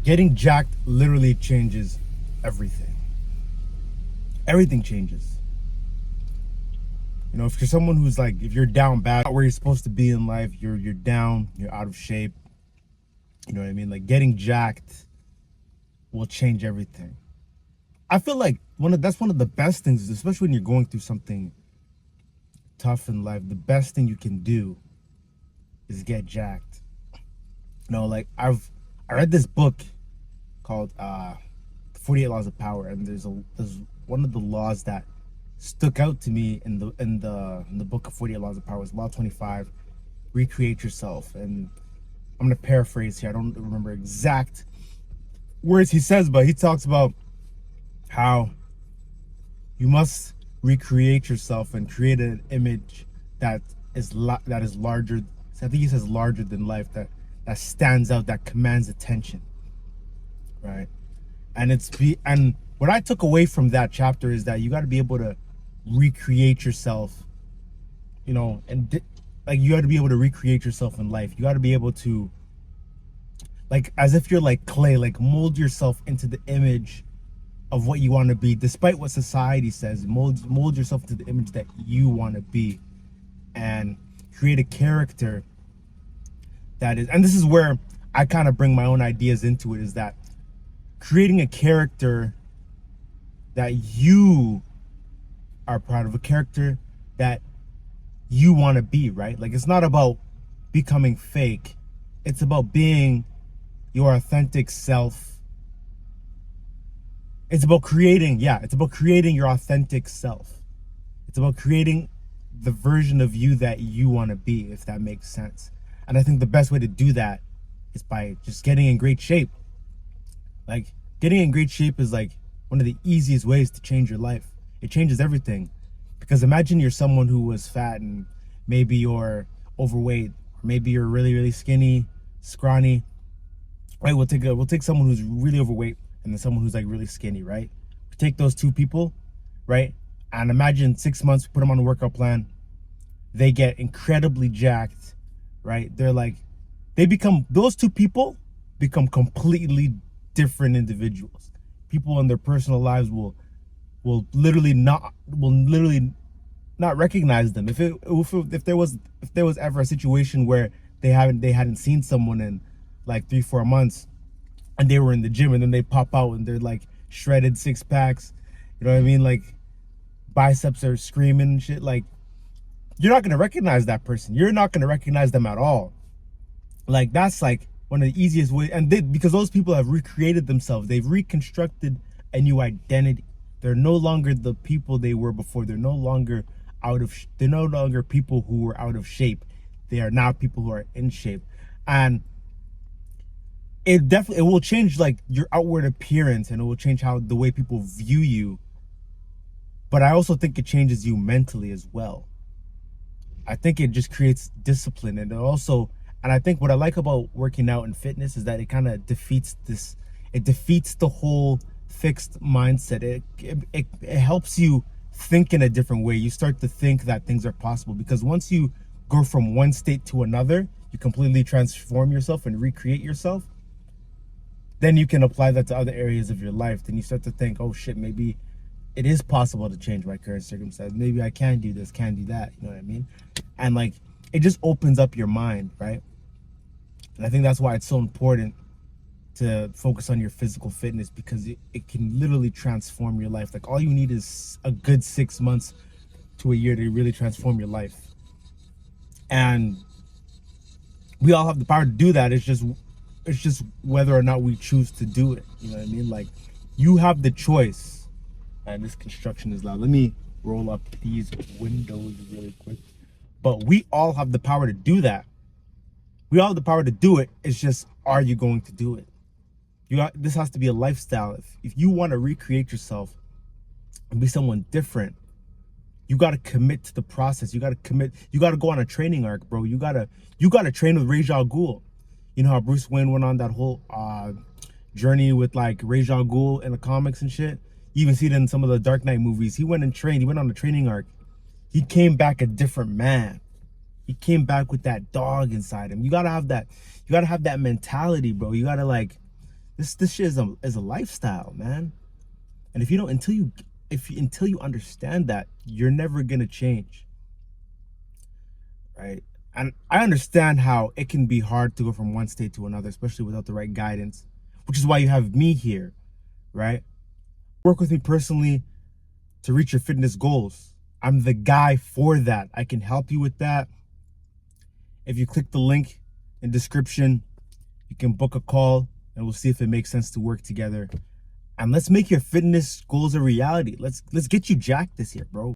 Getting jacked literally changes everything. Everything changes. You know, if you're someone who's like, if you're down bad, not where you're supposed to be in life, you're down, you're out of shape. You know what I mean? Like getting jacked will change everything. I feel like that's one of the best things, especially when you're going through something tough in life. The best thing you can do is get jacked. You know, like I read this book called 48 Laws of Power, and there's one of the laws that stuck out to me in the book of 48 Laws of Power was Law 25, recreate yourself. And I'm gonna paraphrase here. I don't remember exact words he says, but he talks about how you must recreate yourself and create an image that is larger. I think he says larger than life, that stands out, that commands attention, right? And what I took away from that chapter is that you got to be able to recreate yourself, you know, like you got to be able to recreate yourself in life. You got to be able to, like, as if you're like clay, like mold yourself into the image of what you want to be, despite what society says. Mold yourself to the image that you want to be, and create a character that is, and this is where I kind of bring my own ideas into it, is that creating a character that you are proud of, a character that you want to be, right? Like, it's not about becoming fake. It's about being your authentic self. It's about creating your authentic self. It's about creating the version of you that you want to be, if that makes sense. And I think the best way to do that is by just getting in great shape. Like, getting in great shape is like one of the easiest ways to change your life. It changes everything. Because imagine you're someone who was fat, and maybe you're overweight, or maybe you're really, really skinny, scrawny. Right? We'll take someone who's really overweight and then someone who's like really skinny, right? We take those two people, right? And imagine 6 months, put them on a workout plan. They get incredibly jacked, right? Those two people become completely different individuals. People in their personal lives will literally not recognize them. If there was ever a situation where they hadn't seen someone in like 3-4 months, and they were in the gym, and then they pop out and they're like shredded 6-packs, you know what I mean? Like biceps are screaming and shit. Like, you're not gonna recognize that person. You're not gonna recognize them at all. Like, that's like one of the easiest ways. And because those people have recreated themselves, they've reconstructed a new identity. They're no longer the people they were before. They're no longer people who were out of shape. They are now people who are in shape. And it will change like your outward appearance, and it will change the way people view you. But I also think it changes you mentally as well. I think it just creates discipline, and I think what I like about working out and fitness is that it kind of defeats the whole fixed mindset. It helps you think in a different way. You start to think that things are possible, because once you go from one state to another, you completely transform yourself and recreate yourself. Then you can apply that to other areas of your life. Then you start to think, oh shit, maybe it is possible to change my current circumstance. Maybe I can do this, can do that. You know what I mean? And like, it just opens up your mind, right? And I think that's why it's so important to focus on your physical fitness, because it can literally transform your life. Like, all you need is a good 6 months to a year to really transform your life. And we all have the power to do that. It's just whether or not we choose to do it. You know what I mean? Like, you have the choice. And this construction is loud. Let me roll up these windows really quick. But we all have the power to do that. We all have the power to do it. It's just, are you going to do it? This has to be a lifestyle. If you want to recreate yourself and be someone different, you got to commit to the process. You got to commit. You got to go on a training arc, bro. You got to train with Ra's al Ghul. You know how Bruce Wayne went on that whole journey with like Ra's al Ghul in the comics and shit? You even see it in some of the Dark Knight movies. He went and trained. He went on a training arc. He came back a different man. He came back with that dog inside him. You gotta have that. You gotta have that mentality, bro. You gotta, like, This shit is a lifestyle, man. And if you don't, until you understand that, you're never gonna change, right? And I understand how it can be hard to go from one state to another, especially without the right guidance, which is why you have me here, right? Work with me personally to reach your fitness goals. I'm the guy for that. I can help you with that. If you click the link in description, you can book a call and we'll see if it makes sense to work together. And let's make your fitness goals a reality. Let's get you jacked this year, bro.